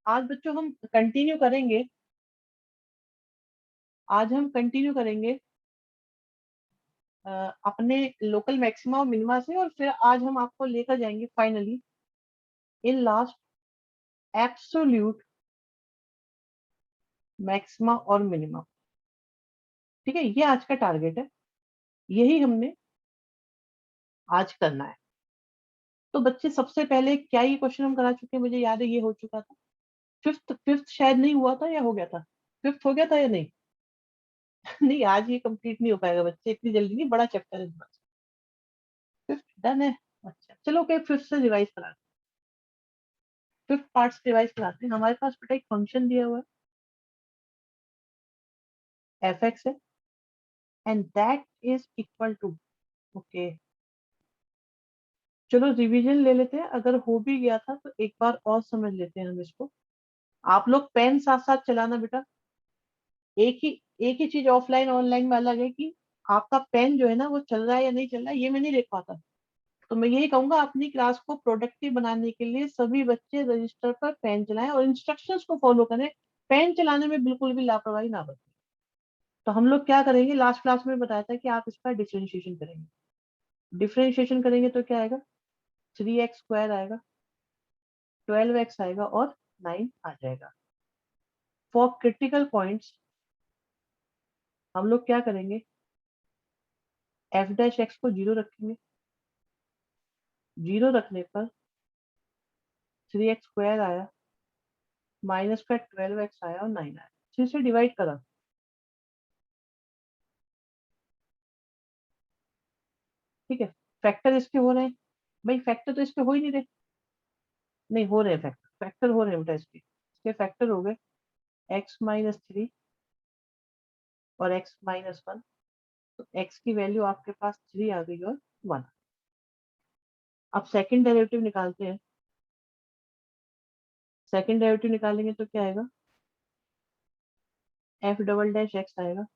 आज बच्चों हम कंटिन्यू करेंगे, आज हम कंटिन्यू करेंगे अपने लोकल मैक्सिमा और मिनिमा से, और फिर आज हम आपको लेकर जाएंगे finally in last absolute maxima और मिनिमा। ठीक है, ये आज का टारगेट है, यही हमने आज करना है। तो बच्चे सबसे पहले क्या ये क्वेश्चन हम करा चुके हैं, मुझे याद है ये हो चुका था। फिफ्थ फिफ्थ शायद नहीं हुआ था, या हो गया था? फिफ्थ हो गया था या नहीं? नहीं, आज ये कंप्लीट नहीं हो पाएगा बच्चे, इतनी जल्दी नहीं, बड़ा चैप्टर है इस बार। फिफ्थ डन है। अच्छा चलो, ओके, फिफ्थ से रिवाइज करा, फिफ्थ पार्ट से रिवाइज कराते हैं। हमारे पास बेटा एक फंक्शन दिया हुआ है, एफ एक्स है, and that is equal to, okay चलो रिवीजन ले लेते हैं, अगर हो भी गया था तो एक बार और समझ लेते हैं हम इसको। आप लोग पेन साथ साथ चलाना बेटा। एक ही एक ही चीज ऑफलाइन ऑनलाइन में अलग है कि आपका पेन जो है ना वो चल रहा है या नहीं चल रहा है, ये मैं नहीं देख पाता। तो मैं यही कहूंगा, अपनी क्लास को प्रोडक्टिव बनाने के लिए सभी बच्चे रजिस्टर पर पेन चलाएं और इंस्ट्रक्शंस को फॉलो करें। पेन चलाने में बिल्कुल भी लापरवाही ना बरतें। तो हम लोग क्या करेंगे, लास्ट क्लास में बताया था कि आप इसका डिफरेंशिएशन करेंगे। डिफरेंशिएशन करेंगे तो क्या आएगा, 3x² आएगा, 12x आएगा और 9 आ जाएगा। फॉर क्रिटिकल पॉइंट्स हम लोग क्या करेंगे, f' को 0 रखेंगे। 0 रखने पर 3x² आया, माइनस का 12x आया और 9 आया। 3 से डिवाइड करा, ठीक है। फैक्टर इसके हो रहे हैं, भाई फैक्टर तो इसके हो ही नहीं रहे। नहीं हो रहे हैं, फैक्टर फैक्टर हो रहे हैं बेटा, इसके फैक्टर हो गए x-3 और x-1। तो x की वैल्यू आपके पास 3 आ गई और 1। अब सेकंड डेरिवेटिव निकालते हैं। सेकंड डेरिवेटिव निकालेंगे तो क्या आएगा, f" आएगा,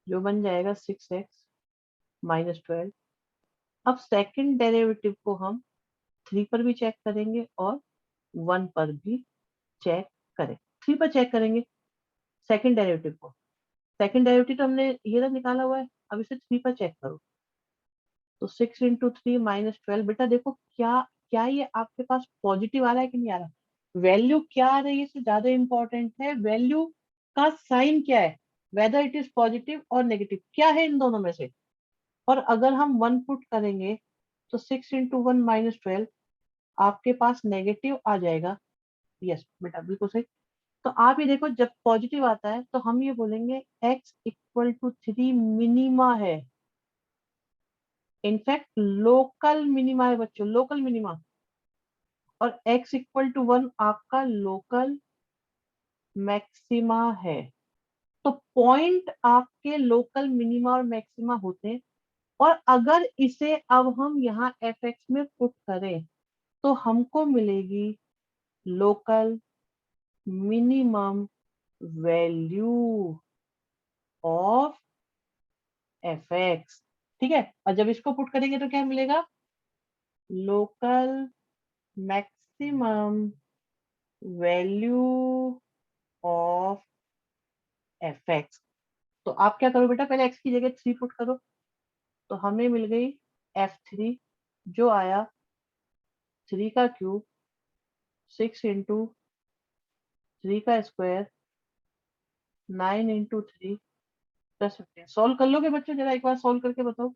जो बन जाएगा 6x-12। अब सेकंड डेरिवेटिव को हम 3 पर भी चेक करेंगे और 1 पर भी चेक करें। 3 पर चेक करेंगे सेकंड डेरिवेटिव को। सेकंड डेरिवेटिव तो हमने ये ना निकाला हुआ है, अब इसे 3 पर चेक करो। तो 6 × 3 - 12, बेटा देखो क्या क्या ये आपके पास पॉजिटिव आ रहा है कि नहीं आ रहा। वैल्यू क्या आ रही है इससे ज्यादा इंपॉर्टेंट है वैल्यू का साइन क्या है, वेदर इट इज पॉजिटिव और नेगेटिव, क्या है इन दोनों में से। और अगर हम 1 पुट करेंगे तो 6 × 1 - 12 आपके पास नेगेटिव आ जाएगा। यस बेटा बिल्कुल सही। तो आप ये देखो, जब पॉजिटिव आता है तो हम ये बोलेंगे x = 3 मिनिमा है। इनफैक्ट लोकल मिनिमा है बच्चों, लोकल मिनिमा। और x = 1 आपका लोकल मैक्सिमा है। तो पॉइंट आपके लोकल मिनिमा और मैक्सिमा होते हैं। और अगर इसे अब हम यहाँ fx में पुट करें तो हमको मिलेगी local minimum value of fx। ठीक है, और जब इसको पुट करेंगे तो क्या मिलेगा, local maximum value of fx। तो आप क्या करो बेटा, पहले x की जगह 3 पुट करो, तो हमें मिल गई f3, जो आया 3 का क्यूब, 6 × 3 का स्क्वायर, 9 × 3 + 15। सॉल्व कर लोगे बच्चों, जरा एक बार सॉल्व करके बताओ।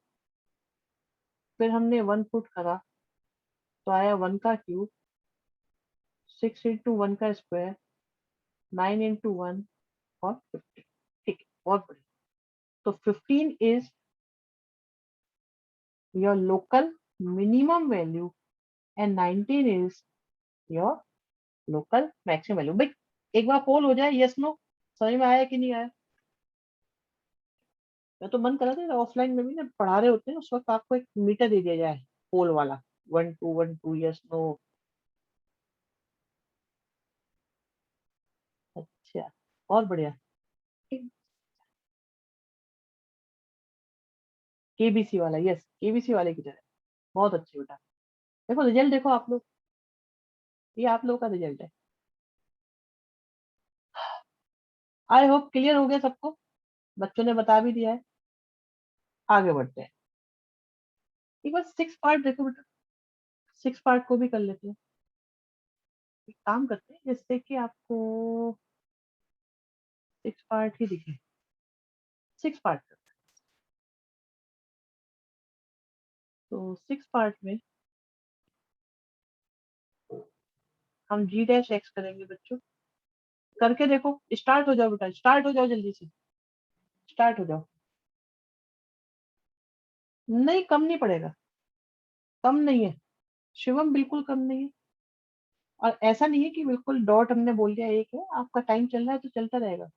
फिर हमने 1 पुट करा तो आया 1 का क्यूब, 6 × 1 का स्क्वायर, 9 × 1 और 15। ठीक है, बहुत बढ़िया। तो 15 is your local minimum value and 19 is your local maximum value. भाई एक बार पोल हो जाए, यस नो, समझ में आया कि नहीं आया। मैं तो मन कर रहा था ऑफलाइन में भी ना पढ़ा रहे होते हैं उस वक्त आपको एक मीटर दे दिया जाए, पोल वाला, 1 2 1 2, यस नो। अच्छा, और बढ़िया। केबीसी वाला, यस केबीसी वाले की तरह, बहुत अच्छे बेटा। देखो रिजल्ट देखो आप लोग, ये आप लोगों का रिजल्ट है। आई होप क्लियर हो गया सबको, बच्चों ने बता भी दिया है। आगे बढ़ते हैं, एक बार 6 पार्ट देखो बेटा, 6 पार्ट को भी कर लेते हैं। एक काम करते हैं जिससे कि आपको 6 पार्ट ही दिखे। 6 पार्ट, तो 6 पार्ट में हम जी डैश एक्स करेंगे बच्चों। करके देखो, स्टार्ट हो जाओ बेटा, स्टार्ट हो जाओ जल्दी से, स्टार्ट हो जाओ। नहीं कम नहीं पड़ेगा, कम नहीं है शिवम, बिल्कुल कम नहीं है। और ऐसा नहीं है कि बिल्कुल डॉट हमने बोल दिया एक है, आपका टाइम चल रहा है तो चलता रहेगा।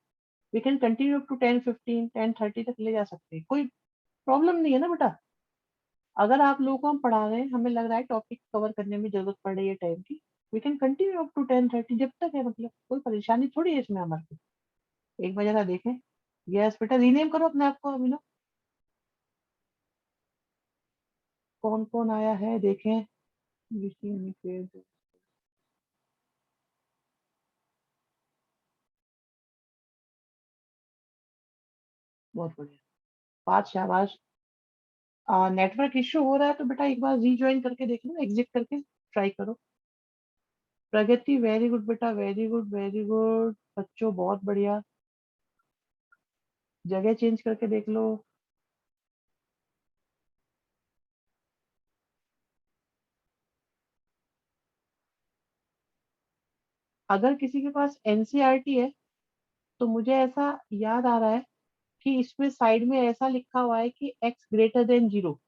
वी कैन कंटिन्यू टू 10, 15, 10, 30 तक ले जा सकते हैं, कोई प्रॉब्लम नहीं है ना बेटा। अगर आप लोगों को हम पढ़ा रहे हैं, हमें लग रहा है टॉपिक कवर करने में जरूरत पड़ रही है टाइम की, we can continue up to 10, 30 जब तक है, मतलब कोई परेशानी थोड़ी है इसमें हमारे को। एक बार जरा देखें। यस बेटा, रीनेम करो अपने आप को अभी ना, कौन कौन आया है देखें। बहुत बढ़िया, 5 शाबाश। नेटवर्क इश्यू हो रहा है तो बेटा एक बार रीज्वाइन करके देख लो, एग्जिट करके ट्राई करो। प्रगति वेरी गुड बेटा, वेरी गुड वेरी गुड बच्चों, बहुत बढ़िया। जगह चेंज करके देख लो। अगर किसी के पास एनसीईआरटी है तो मुझे ऐसा याद आ रहा है कि इसमें साइड में ऐसा लिखा हुआ है कि x ग्रेटर देन 0,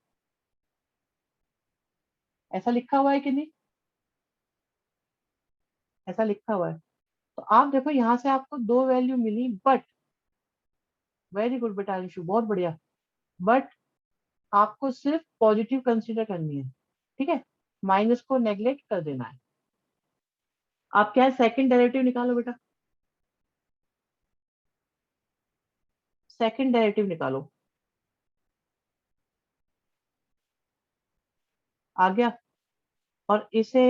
ऐसा लिखा हुआ है कि नहीं? ऐसा लिखा हुआ है। तो आप देखो यहाँ से आपको 2 वैल्यू मिली, बट वेरी गुड बेटा अंशु, बहुत बढ़िया। बट आपको सिर्फ पॉजिटिव कंसीडर करनी है, ठीक है, माइनस को नेग्लेक्ट कर देना है। आप क्या है, सेकंड डेरिवेटिव निकालो बेटा, सेकंड डेरिवेटिव निकालो। आ गया। और इसे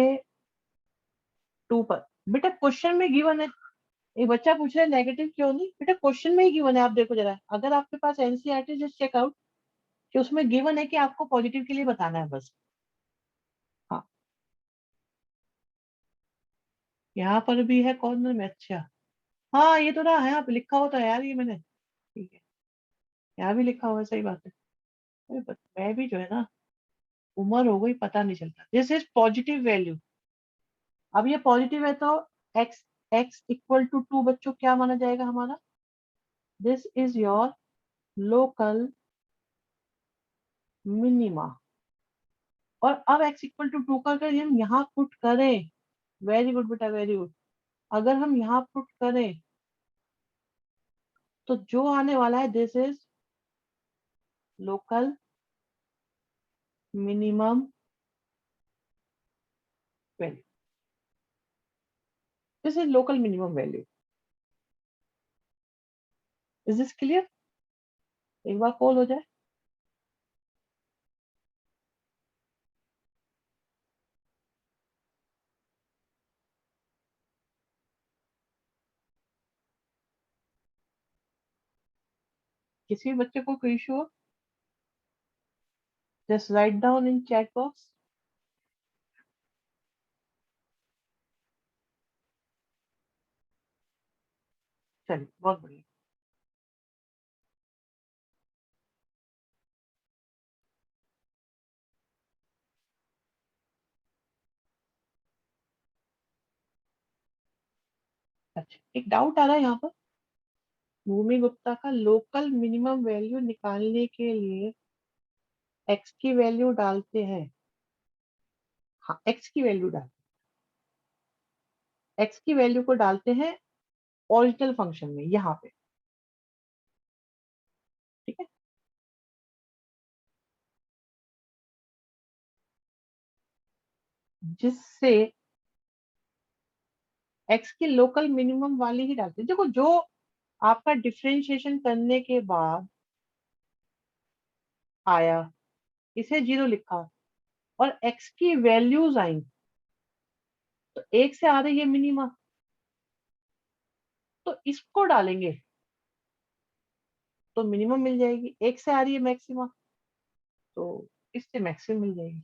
2 पर, बेटा क्वेश्चन में गिवन है। एक बच्चा पूछ रहा है नेगेटिव क्यों नहीं, बेटा क्वेश्चन में ही गिवन है, आप देखो जरा, अगर आपके पास एनसीईआरटी जस्ट चेकआउट कि उसमें गिवन है कि आपको पॉजिटिव के लिए बताना है बस। हाँ, यहाँ पर भी है कॉर्नर में, अच्छा। हाँ ये तो रहा है, यहाँ पे लिखा होता है यार, ये मैंने, ठीक है, यहाँ भी लिखा हुआ है, सही बात है। अरे मैं भी जो है ना, उम्र हो गई पता नहीं चलता। This is positive value. अब ये पॉजिटिव है तो एक्स, एक्स इक्वल टू 2 बच्चों क्या माना जाएगा हमारा? This is your local minima. और अब x इक्वल टू 2 का अगर हम यहाँ पुट करें, वेरी गुड बेटा वेरी गुड, अगर हम यहाँ पुट करें तो जो आने वाला है, this is local minimum value, this is local minimum value. Is this clear? एक बार कॉल हो जाए। किसी भी बच्चे को कोई इशू हो, just write down in chat box. चलिए बहुत बढ़िया। अच्छा, एक डाउट आ रहा है यहाँ पर, भूमि गुप्ता का, लोकल मिनिमम वैल्यू निकालने के लिए एक्स की वैल्यू डालते हैं। हाँ, एक्स की वैल्यू डाल, एक्स की वैल्यू को डालते हैं ओरिजिनल फंक्शन में यहाँ पे, ठीक है। जिससे एक्स की लोकल मिनिमम वाली ही डालते हैं। देखो जो आपका डिफरेंशिएशन करने के बाद आया, इसे 0 लिखा, और एक्स की वैल्यूज आई, तो एक से आ रही है मिनिमा, तो इसको डालेंगे। तो मिनिमम मिल जाएगी, एक से आ रही है मैक्सिमा, तो इससे मैक्सिमम मिल जाएगी।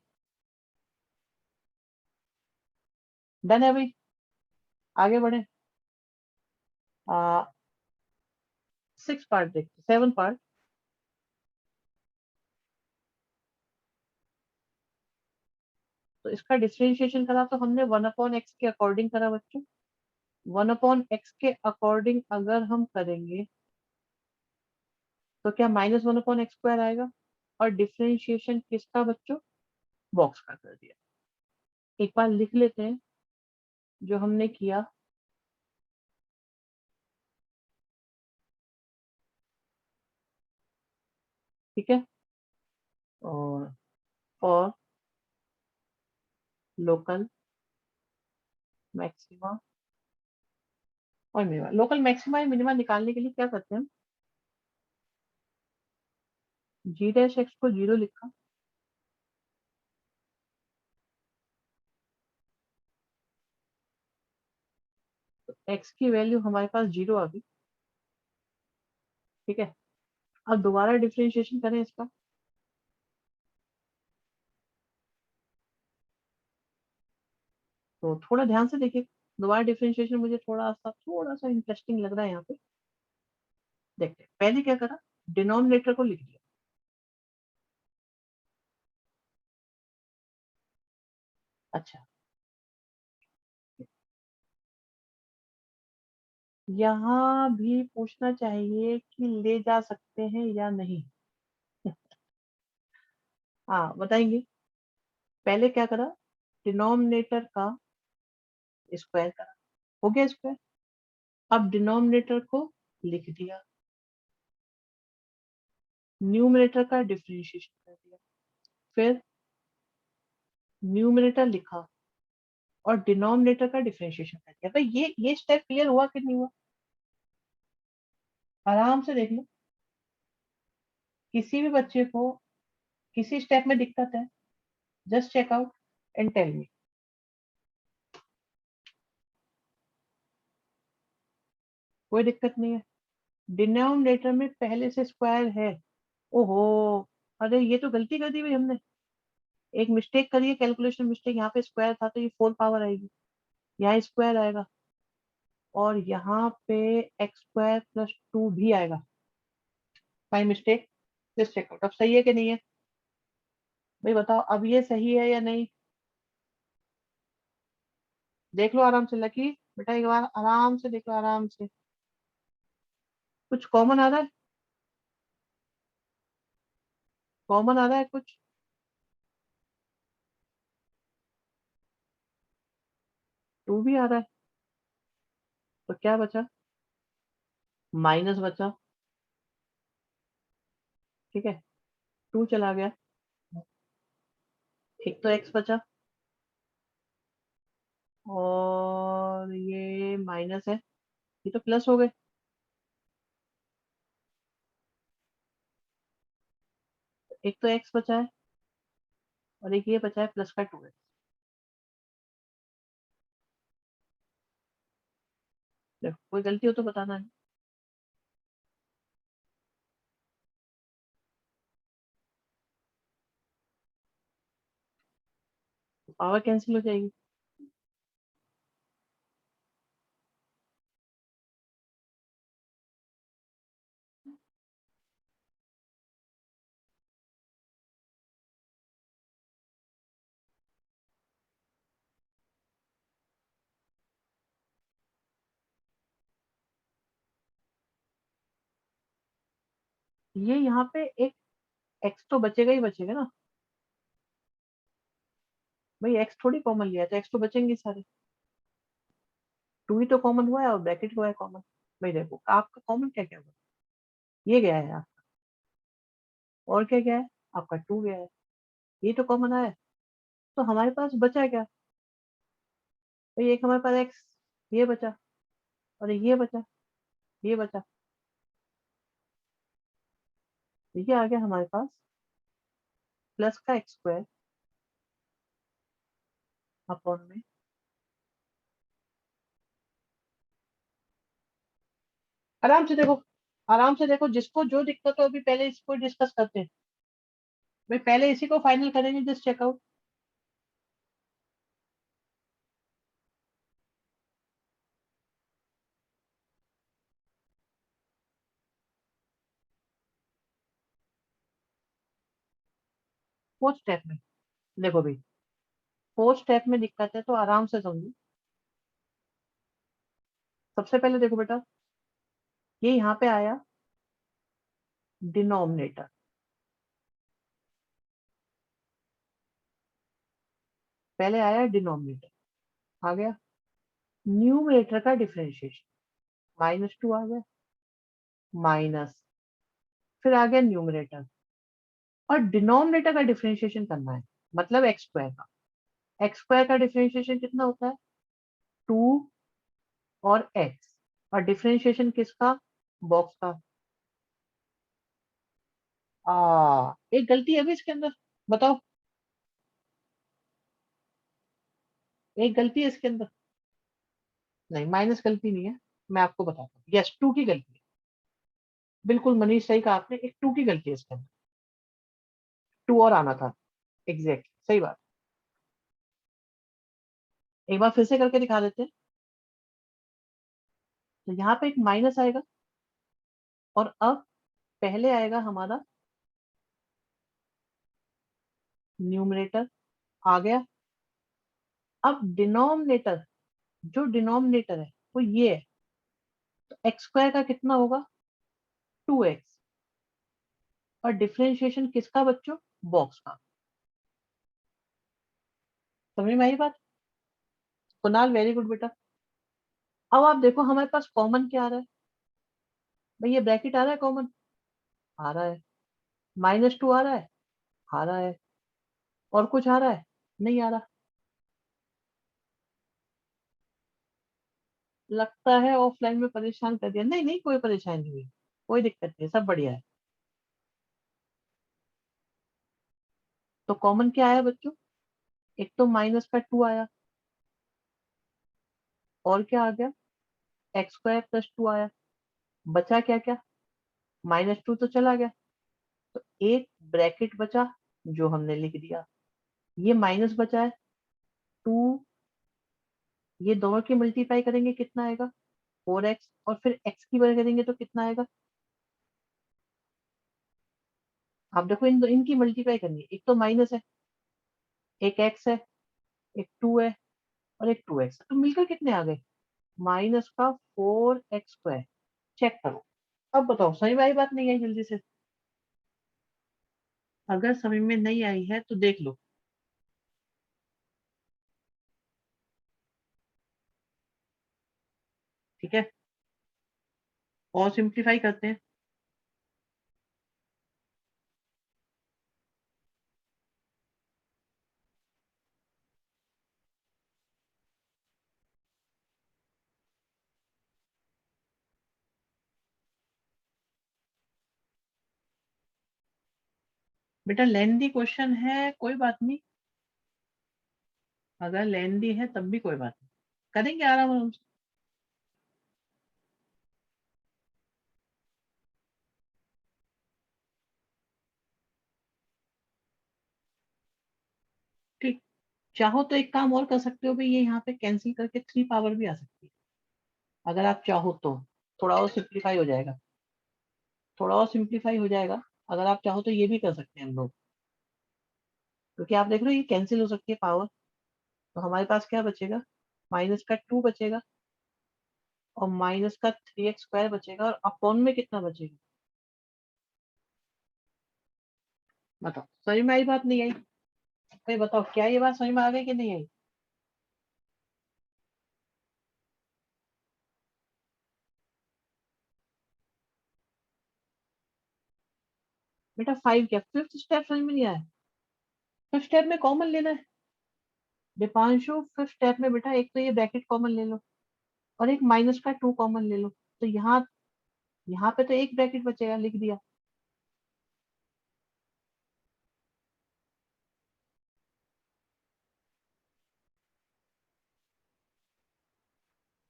डन है भाई, आगे बढ़े। आ, 6 पार्ट देखते, 7 पार्ट। तो इसका डिफरेंशिएशन करा तो हमने 1/x के अकॉर्डिंग करा बच्चों। 1/x के अकॉर्डिंग अगर हम करेंगे तो क्या -1/x² आएगा। और डिफरेंशिएशन किसका बच्चों, बॉक्स का कर दिया। एक बार लिख लेते हैं जो हमने किया। ठीक है, और फॉर लोकल मैक्सिमा और मिनिमा, लोकल मैक्सिमा या मिनिमा निकालने के लिए क्या करते हैं हम, g' को 0 लिखा, तो x की वैल्यू हमारे पास 0 आ गई। ठीक है, अब दोबारा डिफरेंशिएशन करें इसका। तो थोड़ा ध्यान से देखिए, दोबारा डिफरेंशिएशन मुझे थोड़ा सा इंटरेस्टिंग लग रहा है यहाँ पे। देखते हैं, पहले क्या करा, डिनोमिनेटर को लिख दिया। अच्छा, यहाँ भी पूछना चाहिए कि ले जा सकते हैं या नहीं। हाँ बताएंगे। पहले क्या करा, डिनोमिनेटर का स्क्वायर करा, हो गया स्क्वायर। अब डिनोमिनेटर को लिख दिया, न्यूमरेटर का डिफरेंशिएशन कर दिया, फिर न्यूमरेटर लिखा और डिनोमिनेटर का डिफरेंशिएशन कर दिया। भाई ये स्टेप क्लियर हुआ कि नहीं हुआ, आराम से देख लो। किसी भी बच्चे को किसी स्टेप में दिक्कत है, just check out and tell me. कोई दिक्कत नहीं है, डिनोमिनेटर में पहले से स्क्वायर है। ओहो, अरे ये तो गलती कर दी भाई हमने, एक मिस्टेक करी है, कैलकुलेशन मिस्टेक। यहाँ पे स्क्वायर था तो ये 4 पावर आएगी, यहाँ स्क्वायर आएगा, और यहाँ पे x² + 2 भी आएगा। My mistake, just check out. अब सही है कि नहीं है, भाई बताओ अब ये सही है या नहीं। देख लो आराम से लकी, बेटा एक बार आराम से देख लो, आराम से। कुछ कॉमन आ रहा है, कॉमन आ रहा है कुछ। 2 भी आ रहा है, तो क्या बचा, माइनस बचा। ठीक है, 2 चला गया, एक तो x बचा, और ये माइनस है, ये तो प्लस हो गए। एक तो x बचा है, और एक ये बचा है +2x। देखो कोई गलती हो तो बताना है। पावर कैंसिल हो जाएगी। ये यहाँ पे एक x तो बचेगा ही बचेगा ना, भाई x थोड़ी कॉमन लिया तो x तो बचेंगे सारे। 2 ही तो कॉमन हुआ है और ब्रैकेट हुआ है कॉमन। भाई देखो आपका कॉमन क्या क्या हुआ, ये गया है आपका, और क्या गया है आपका, 2 गया है, ये तो कॉमन आया है। तो हमारे पास बचा क्या, भाई एक हमारे पास x, ये बचा, और एक ये बचा, ये बचा। ये आ गया हमारे पास प्लस का x² अपॉन में। आराम से देखो, आराम से देखो, जिसको जो दिक्कत हो अभी पहले इसको डिस्कस करते हैं। भाई पहले इसी को फाइनल करेंगे, जस्ट चेकआउट। फोर्थ स्टेप में देखो भाई, फोर्थ स्टेप में दिक्कत है तो आराम से समझो। सबसे पहले देखो बेटा, ये यहाँ पे आया डिनोमिनेटर, पहले आया डिनोमिनेटर, आ गया न्यूमरेटर का डिफरेंशिएशन, -2 आ गया, माइनस, फिर आ गया न्यूमरेटर, और डिनोमिनेटर का डिफरेंशिएशन करना है, मतलब एक्स स्क्वायर का। एक्स स्क्वायर का डिफरेंशिएशन कितना होता है? 2 और एक्स, और डिफरेंशिएशन किसका? बॉक्स का। एक गलती है भी इसके अंदर, बताओ, एक गलती है इसके अंदर। नहीं, माइनस गलती नहीं है, मैं आपको बताता हूँ। यस, 2 की गलती है, बिल्कुल मनीष सही कहा आपने, एक 2 की गलती है इसके अंदर। 2 और आना था, एग्जैक्ट सही बात। एक बार फिर से करके दिखा देते हैं। तो यहाँ पे एक माइनस आएगा, और अब पहले आएगा हमारा न्यूमरेटर, आ गया। अब डिनोमिनेटर, जो डिनोमिनेटर है वो ये है, तो एक्स स्क्वायर का कितना होगा? 2x, और डिफरेंशिएशन किसका बच्चों? बॉक्स का। समझ में आई बात? कुणाल वेरी गुड बेटा। अब आप देखो हमारे पास कॉमन क्या आ रहा है? भाई ये ब्रैकेट आ रहा है कॉमन, आ रहा है। -2 आ रहा है, आ रहा है। और कुछ आ रहा है? नहीं आ रहा। लगता है ऑफलाइन में परेशान कर दिया। नहीं नहीं, कोई परेशानी नहीं हुई, कोई दिक्कत नहीं, सब बढ़िया है। तो कॉमन क्या आया बच्चों? एक तो -2 आया, और क्या आ गया? x² + 2 आया। बचा क्या क्या? -2 तो चला गया, तो एक ब्रैकेट बचा, जो हमने लिख दिया। ये माइनस बचा है 2, ये दोनों की मल्टीप्लाई करेंगे कितना आएगा? 4x, और फिर x की वजह करेंगे तो कितना आएगा? आप देखो इनकी मल्टीप्लाई करनी है, एक तो माइनस है, एक x है, एक 2 है, और एक 2x, तो मिलकर कितने आ गए? -4x²। चेक करो। अब बताओ, समझ में आई बात? नहीं आई जल्दी से? अगर समझ में नहीं आई है तो देख लो। ठीक है, और सिंप्लीफाई करते हैं। बेटा लेंदी क्वेश्चन है, कोई बात नहीं, अगर लेंदी है तब भी कोई बात नहीं, करेंगे आराम आराम से। ठीक, चाहो तो एक काम और कर सकते हो भाई, ये यहाँ पे कैंसिल करके 3 पावर भी आ सकती है, अगर आप चाहो तो। थोड़ा और सिंप्लीफाई हो जाएगा, थोड़ा और सिंप्लीफाई हो जाएगा। अगर आप चाहो तो ये भी कर सकते हैं हम लोग, क्योंकि आप देख रहे हो ये कैंसिल हो सकती है पावर। तो हमारे पास क्या बचेगा? -2 बचेगा, और -3x² बचेगा, और अपॉन में कितना बचेगा? बताओ, समझ में आई बात? नहीं आई? भाई बताओ, क्या ये बात समझ में आ गई कि नहीं आई? बेटा 5 क्या, फिफ्थ स्टेप समझ में नहीं आया? फिफ्थ स्टेप में कॉमन लेना है दीपांशु। फिफ्थ स्टेप में बेटा एक तो ये ब्रैकेट कॉमन ले लो, और एक -2 कॉमन ले लो, तो यहाँ यहाँ पे तो एक ब्रैकेट बचेगा, लिख दिया।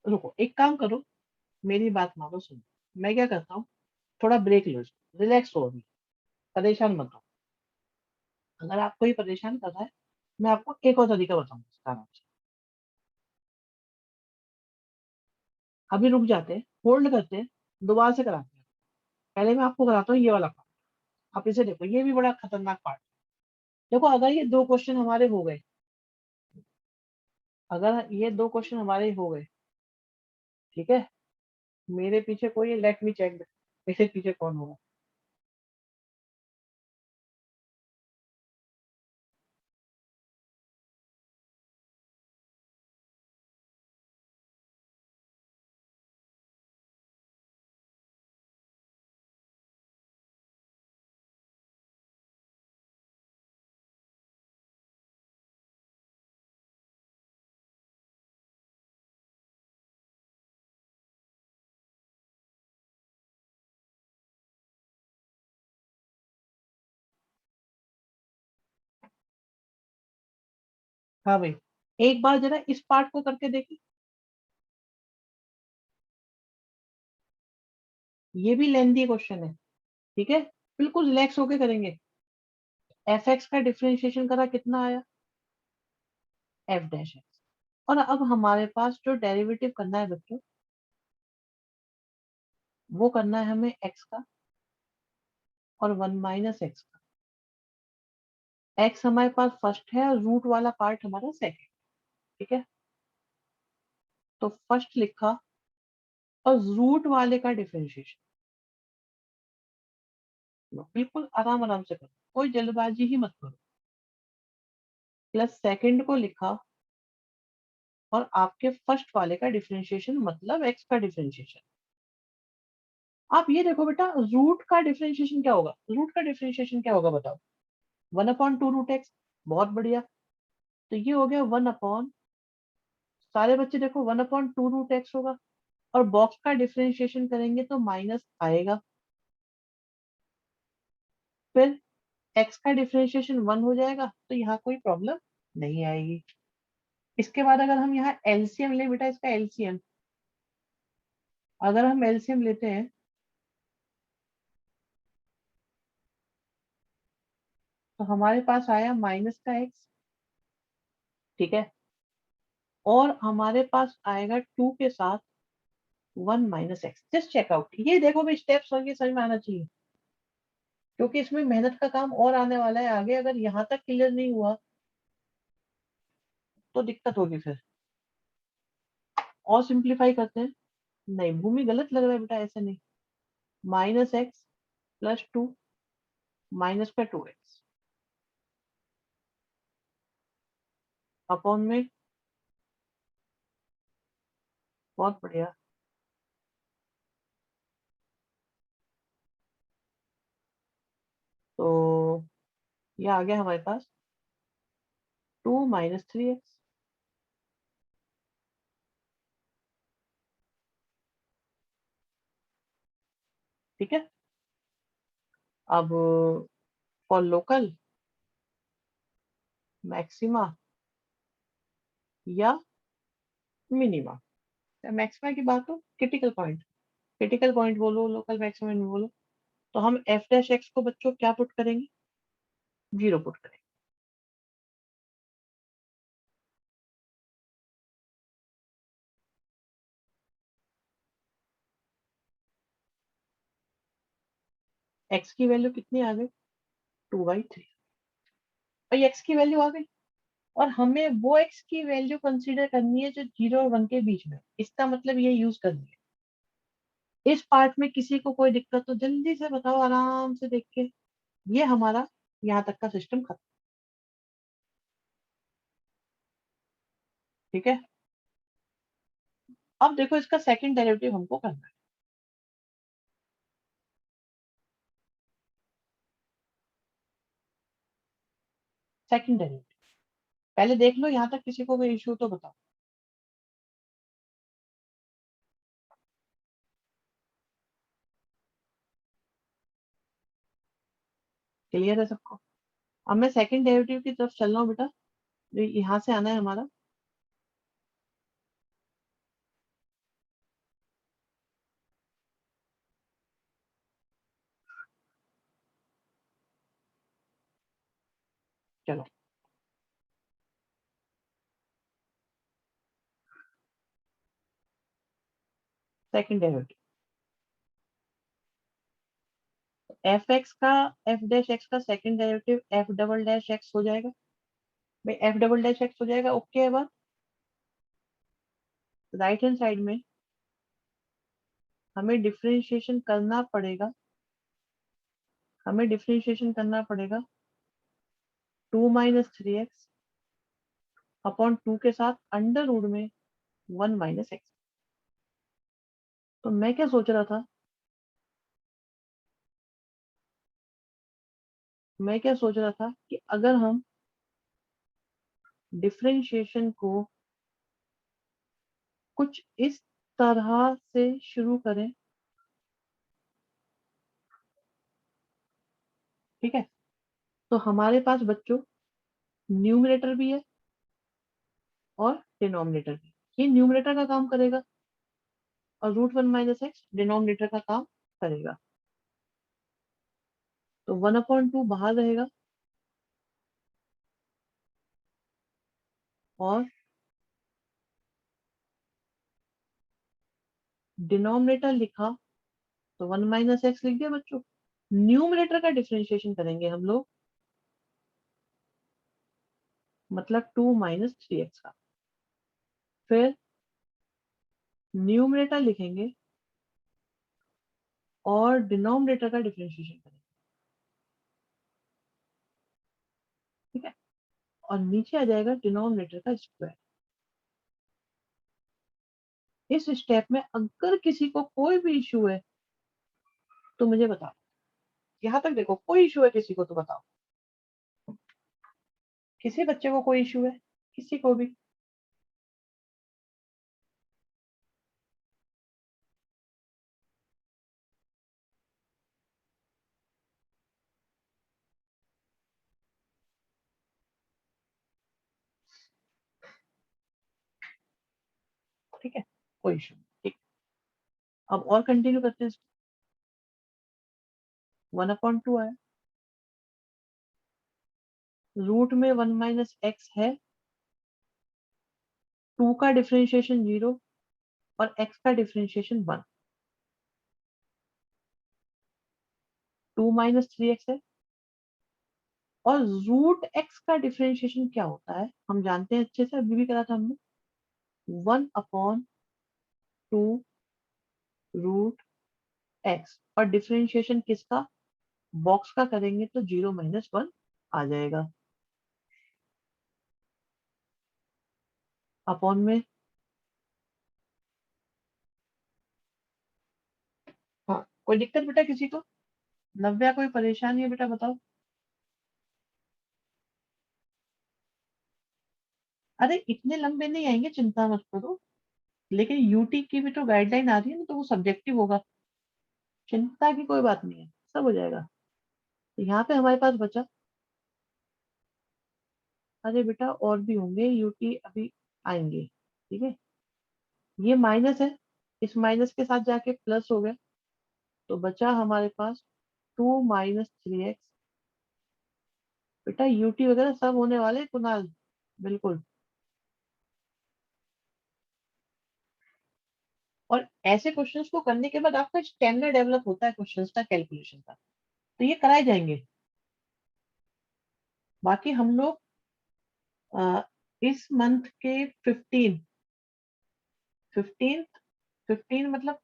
रुको, एक काम करो, मेरी बात मानो, सुनो। मैं क्या करता हूँ, थोड़ा ब्रेक लो, रिलैक्स हो, अभी परेशान मत हो। अगर आपको ये परेशान कर रहा है, मैं आपको एक और तरीका बताऊंगा इसका आराम से। अभी रुक जाते हैं, होल्ड करते हैं, दोबारा से कराते हैं। पहले मैं आपको कराता हूँ ये वाला पार्ट। आप इसे देखो, ये भी बड़ा खतरनाक पार्ट। देखो, अगर ये दो क्वेश्चन हमारे हो गए, अगर ये दो क्वेश्चन हमारे हो गए, ठीक है, मेरे पीछे कोई है, लेट मी चेक, मेरे पीछे कौन होगा। हाँ भाई, एक बार जरा इस पार्ट को करके देखिए। ये भी लेंथी क्वेश्चन है, ठीक है, बिल्कुल रिलैक्स होके करेंगे। एफ एक्स का डिफरेंशिएशन करा, कितना आया, एफ डैश एक्स। और अब हमारे पास जो डेरिवेटिव करना है बच्चों, वो करना है हमें एक्स का और वन माइनस एक्स का। एक्स हमारे पास फर्स्ट है और रूट वाला पार्ट हमारा सेकंड, ठीक है। तो फर्स्ट लिखा और रूट वाले का डिफरेंशिएशन, बिल्कुल आराम आराम से करो, कोई जल्दबाजी ही मत करो। प्लस सेकंड को लिखा और आपके फर्स्ट वाले का डिफरेंशिएशन, मतलब एक्स का डिफरेंशिएशन। आप ये देखो बेटा, रूट का डिफरेंशिएशन क्या होगा, रूट का डिफरेंशिएशन क्या होगा बताओ, one upon two root x. बहुत बढ़िया, तो ये हो गया वन अपॉन, सारे बच्चे देखो, one upon two root x होगा। और बॉक्स का डिफरेंशिएशन करेंगे तो माइनस आएगा। फिर एक्स का डिफरेंशिएशन वन हो जाएगा, तो यहाँ कोई प्रॉब्लम नहीं आएगी। इसके बाद अगर हम यहाँ एलसीएम ले बेटा, इसका एलसीएम, अगर हम एलसीएम लेते हैं तो हमारे पास आया माइनस का एक्स, ठीक है, और हमारे पास आएगा टू के साथ one minus x. Just check out, ये देखो भाई, स्टेप्स होंगे, समझ में आना चाहिए, क्योंकि इसमें मेहनत का काम और आने वाला है आगे। अगर यहाँ तक क्लियर नहीं हुआ तो दिक्कत होगी फिर। और सिंप्लीफाई करते हैं, नहीं भूमि गलत लग रहा है बेटा, ऐसे नहीं। Minus x plus two, minus का टू एक्स अपॉन में, बहुत बढ़िया। तो ये आ गया हमारे पास टू माइनस थ्री एक्स, ठीक है। अब फॉर लोकल मैक्सिमा या मिनिमा, मैक्सिमा की बात हो, क्रिटिकल पॉइंट, क्रिटिकल पॉइंट बोलो, लोकल मैक्सिमम बोलो, तो हम एफ डैश एक्स को बच्चों क्या पुट करेंगे, जीरो पुट करेंगे। एक्स की वैल्यू कितनी आ गई, टू बाई थ्री। और एक्स की वैल्यू आ गई, और हमें वो एक्स की वैल्यू कंसीडर करनी है जो जीरो और वन के बीच में। इसका मतलब ये यूज करनी है। इस पार्ट में किसी को कोई दिक्कत तो जल्दी से बताओ, आराम से देख के। ये हमारा यहाँ तक का सिस्टम खत्म, ठीक है। अब देखो, इसका सेकंड डेरिवेटिव हमको करना है। सेकंड डेरिवेटिव पहले देख लो, यहाँ तक किसी को कोई इश्यू तो बताओ। क्लियर है सबको। अब मैं सेकंड डेरिवेटिव की तरफ चल रहा हूँ बेटा, जो यहाँ से आना है हमारा। चलो सेकंड डेरिवेटिव, एफ एक्स का एफ डैश एक्स का second derivative F double dash x हो जाएगा। भाई एफ डबल डैश एक्स हो जाएगा, ओके है बात। राइट हैंड साइड में हमें डिफरेंशिएशन करना पड़ेगा, हमें डिफरेंशिएशन करना पड़ेगा 2 - 3x अपॉन 2 के साथ अंडर रूट में 1 - x। तो मैं क्या सोच रहा था, मैं क्या सोच रहा था कि अगर हम डिफरेंशिएशन को कुछ इस तरह से शुरू करें, ठीक है, तो हमारे पास बच्चों न्यूमरेटर भी है और डिनोमिनेटर भी। ये न्यूमरेटर का काम करेगा और √1 - x डिनोमिनेटर का काम करेगा। तो 1/2 बाहर रहेगा और डिनोमिनेटर लिखा तो 1 - x लिख दिया बच्चों। न्यूमरेटर का डिफरेंशिएशन करेंगे हम लोग, मतलब 2 - 3x का। फिर न्यूमरेटर लिखेंगे और डिनोमिनेटर का डिफरेंशिएशन करेंगे, ठीक है, और नीचे आ जाएगा डिनोमिनेटर का स्क्वायर। इस स्टेप में अगर किसी को कोई भी इश्यू है तो मुझे बताओ। यहां तक देखो, कोई इश्यू है किसी को तो बताओ। किसी बच्चे को कोई इश्यू है, किसी को भी? ठीक है, कोई इश्यू नहीं, ठीक। अब और कंटिन्यू करते हैं। 1/2 आया, रूट में 1 - x है, 2 का डिफरेंशिएशन 0 और x का डिफरेंशिएशन 1। 2 - 3x है और √x का डिफरेंशिएशन क्या होता है हम जानते हैं अच्छे से, अभी भी करा था हमने। 1/2 √x और डिफरेंशिएशन किसका, बॉक्स का करेंगे तो 0 - 1 आ जाएगा, अपॉन में। हाँ, कोई दिक्कत बेटा किसी को? नव्या कोई परेशानी है बेटा, बताओ। अरे इतने लंबे नहीं आएंगे, चिंता मत करो। लेकिन यूटी की भी तो गाइडलाइन आ रही है ना, तो वो सब्जेक्टिव होगा। चिंता की कोई बात नहीं है, सब हो जाएगा। तो यहाँ पे हमारे पास बचा, अरे बेटा और भी होंगे यूटी, अभी आएंगे, ठीक है। ये माइनस है, इस माइनस के साथ जाके प्लस हो गया, तो बचा हमारे पास 2 - 3x। बेटा यूटी वगैरह सब होने वाले कुणाल, बिल्कुल। और ऐसे क्वेश्चंस को करने के बाद आपका स्टैंडर्ड डेवलप होता है क्वेश्चंस का, कैलकुलेशन का, तो ये कराए जाएंगे। बाकी हम लोग इस मंथ के 15 15 मतलब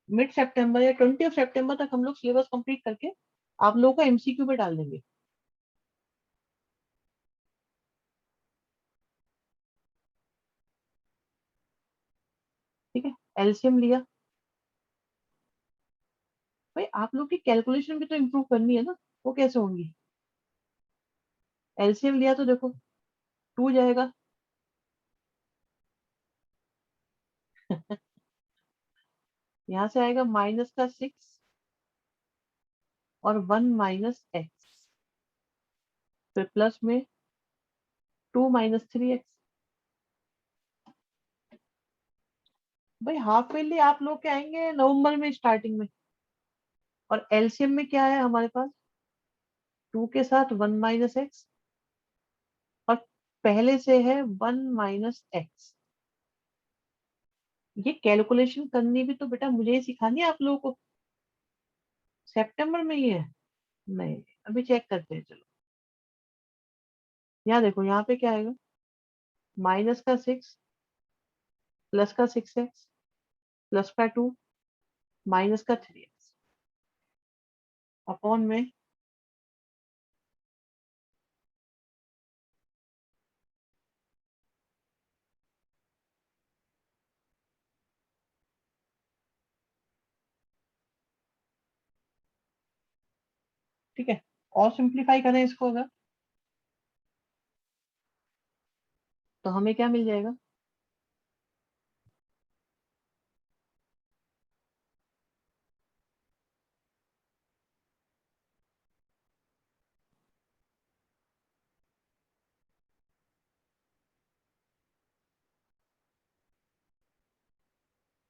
मिड सितंबर या 20 सितंबर तक हम लोग सिलेबस कंप्लीट करके आप लोगों को एमसीक्यू पे डाल देंगे, ठीक है। एलसीएम लिया, भाई आप लोग की कैलकुलेशन भी तो इम्प्रूव करनी है ना, वो कैसे होंगी? एलसीएम लिया तो देखो 2 जाएगा। यहाँ से आएगा -6 और 1 - x, फिर प्लस में 2 - 3x। भाई हाफ ईयरली आप लोग के आएंगे नवंबर में स्टार्टिंग में, और एलसीएम में क्या है हमारे पास, 2 के साथ 1 - x पहले से है 1 माइनस एक्स। ये कैलकुलेशन करनी भी तो बेटा मुझे ही सिखानी है आप लोगों को। सितंबर में ही है? नहीं, अभी चेक करते हैं चलो। यहाँ देखो, यहाँ पे क्या आएगा, माइनस का 6, प्लस का 6x, प्लस का 2, माइनस का 3x, अपॉन में ठीक है। और सिंप्लीफाई करें इसको अगर, तो हमें क्या मिल जाएगा,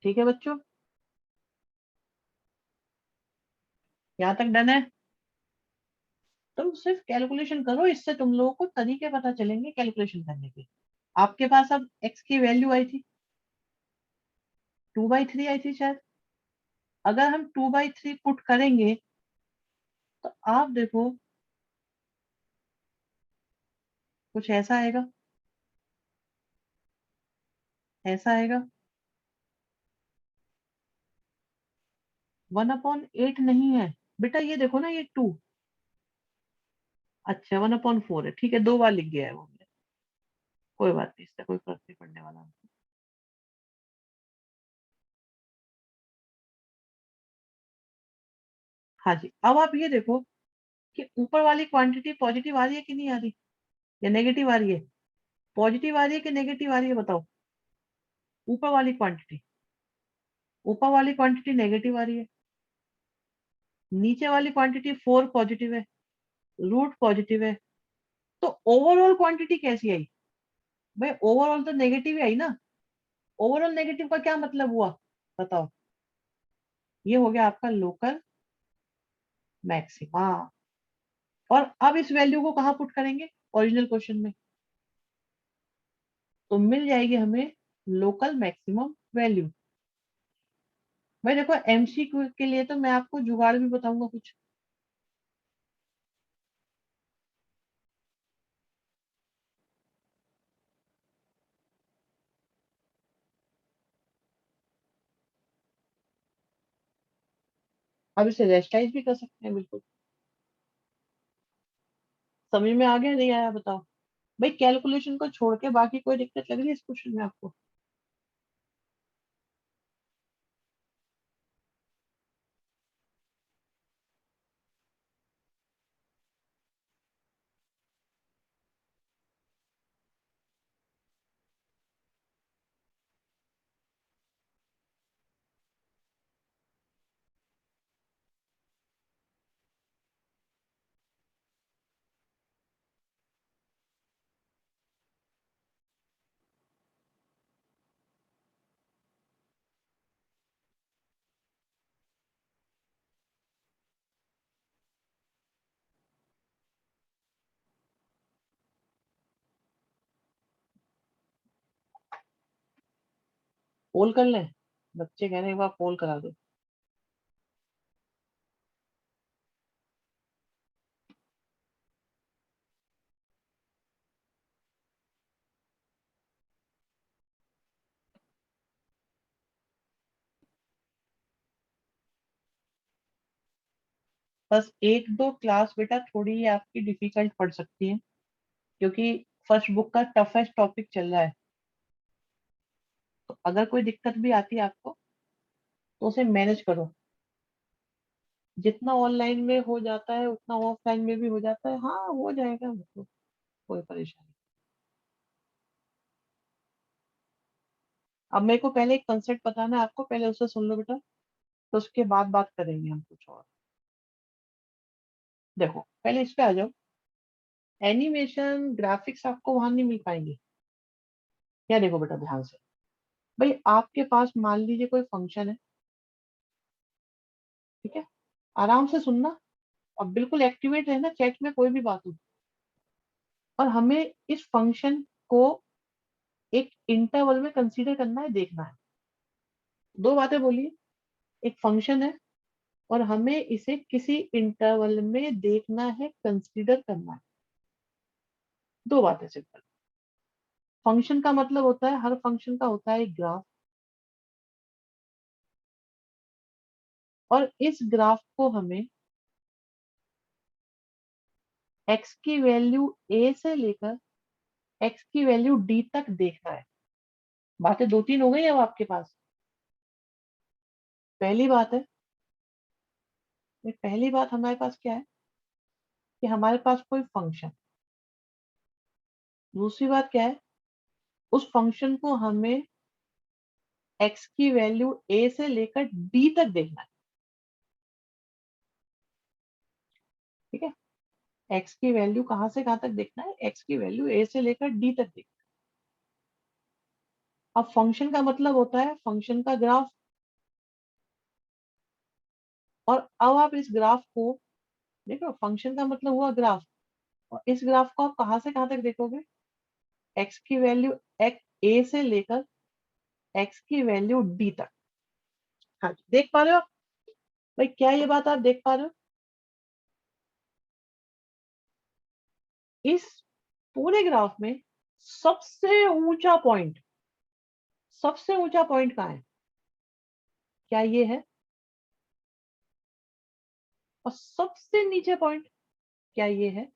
ठीक है बच्चों, यहाँ तक डन है। तुम सिर्फ कैलकुलेशन करो, इससे तुम लोगों को तरीके पता चलेंगे कैलकुलेशन करने के। आपके पास अब x की वैल्यू आई थी 2/3 आई थी शायद। अगर हम 2/3 पुट करेंगे तो आप देखो कुछ ऐसा आएगा, ऐसा आएगा। 1/8 नहीं है बेटा, ये देखो ना, ये 2। अच्छा 1/4 है, ठीक है, 2 बार लिख गया है वो हमने। कोई बात नहीं, इससे कोई फर्क नहीं पड़ने वाला। हाँ जी, अब आप ये देखो कि ऊपर वाली क्वांटिटी पॉजिटिव आ रही है कि नहीं आ रही, या नेगेटिव आ रही है। पॉजिटिव आ रही है कि नेगेटिव आ रही है बताओ। ऊपर वाली क्वांटिटी, ऊपर वाली क्वांटिटी नेगेटिव आ रही है। नीचे वाली क्वांटिटी 4 पॉजिटिव है, रूट पॉजिटिव है। तो ओवरऑल क्वांटिटी कैसी आई? भाई ओवरऑल तो नेगेटिव ही आई ना। ओवरऑल नेगेटिव का क्या मतलब हुआ बताओ। ये हो गया आपका लोकल मैक्सिमा। और अब इस वैल्यू को कहाँ पुट करेंगे, ओरिजिनल क्वेश्चन में, तो मिल जाएगी हमें लोकल मैक्सिमम वैल्यू। भाई देखो, एमसीक्यू के लिए तो मैं आपको जुगाड़ भी बताऊंगा कुछ। अब इसे रेस्टाइज भी कर सकते हैं बिल्कुल। समझ में आ गया नहीं आया बताओ। भाई कैलकुलेशन को छोड़ के बाकी कोई दिक्कत लग रही है इस क्वेश्चन में आपको? पोल कर लें? बच्चे कह रहे हैं एक बार पोल करा दो। बस एक दो क्लास बेटा थोड़ी आपकी डिफिकल्ट पड़ सकती है, क्योंकि फर्स्ट बुक का टफेस्ट टॉपिक चल रहा है। तो अगर कोई दिक्कत भी आती है आपको तो उसे मैनेज करो। जितना ऑनलाइन में हो जाता है उतना ऑफलाइन में भी हो जाता है, हाँ हो जाएगा, मतलब कोई परेशानी। अब मेरे को पहले एक कंसेप्ट बताना है आपको, पहले उसे सुन लो बेटा, तो उसके बाद बात करेंगे हम कुछ और। देखो पहले इस पे आ जाओ। एनिमेशन ग्राफिक्स आपको वहां नहीं मिल पाएंगे। क्या देखो बेटा ध्यान से, भाई आपके पास मान लीजिए कोई फंक्शन है, ठीक है, आराम से सुनना और बिल्कुल एक्टिवेट रहना, चैट में कोई भी बात हो। और हमें इस फंक्शन को एक इंटरवल में कंसीडर करना है, देखना है। दो बातें बोलिए, एक फंक्शन है और हमें इसे किसी इंटरवल में देखना है, कंसीडर करना है। दो बातें सिंपल। फंक्शन का मतलब होता है, हर फंक्शन का होता है एक ग्राफ, और इस ग्राफ को हमें x की वैल्यू a से लेकर x की वैल्यू d तक देखना है। बातें दो तीन हो गई अब आपके पास। पहली बात है, पहली बात हमारे पास क्या है कि हमारे पास कोई फंक्शन। दूसरी बात क्या है, उस फंक्शन को हमें x की वैल्यू a से लेकर d तक देखना है। ठीक है, x की वैल्यू कहां से कहां तक देखना है, x की वैल्यू a से लेकर d तक देखना है। अब फंक्शन का मतलब होता है फंक्शन का ग्राफ, और अब आप इस ग्राफ को देखो, फंक्शन का मतलब हुआ ग्राफ, और इस ग्राफ को आप कहां से कहां तक देखोगे, x की वैल्यू a से लेकर x की वैल्यू d तक। हाँ जी, देख पा रहे हो आप? भाई क्या ये बात आप देख पा रहे हो? इस पूरे ग्राफ में सबसे ऊंचा पॉइंट, सबसे ऊंचा पॉइंट कहाँ है? क्या ये है? और सबसे नीचे पॉइंट, क्या ये है?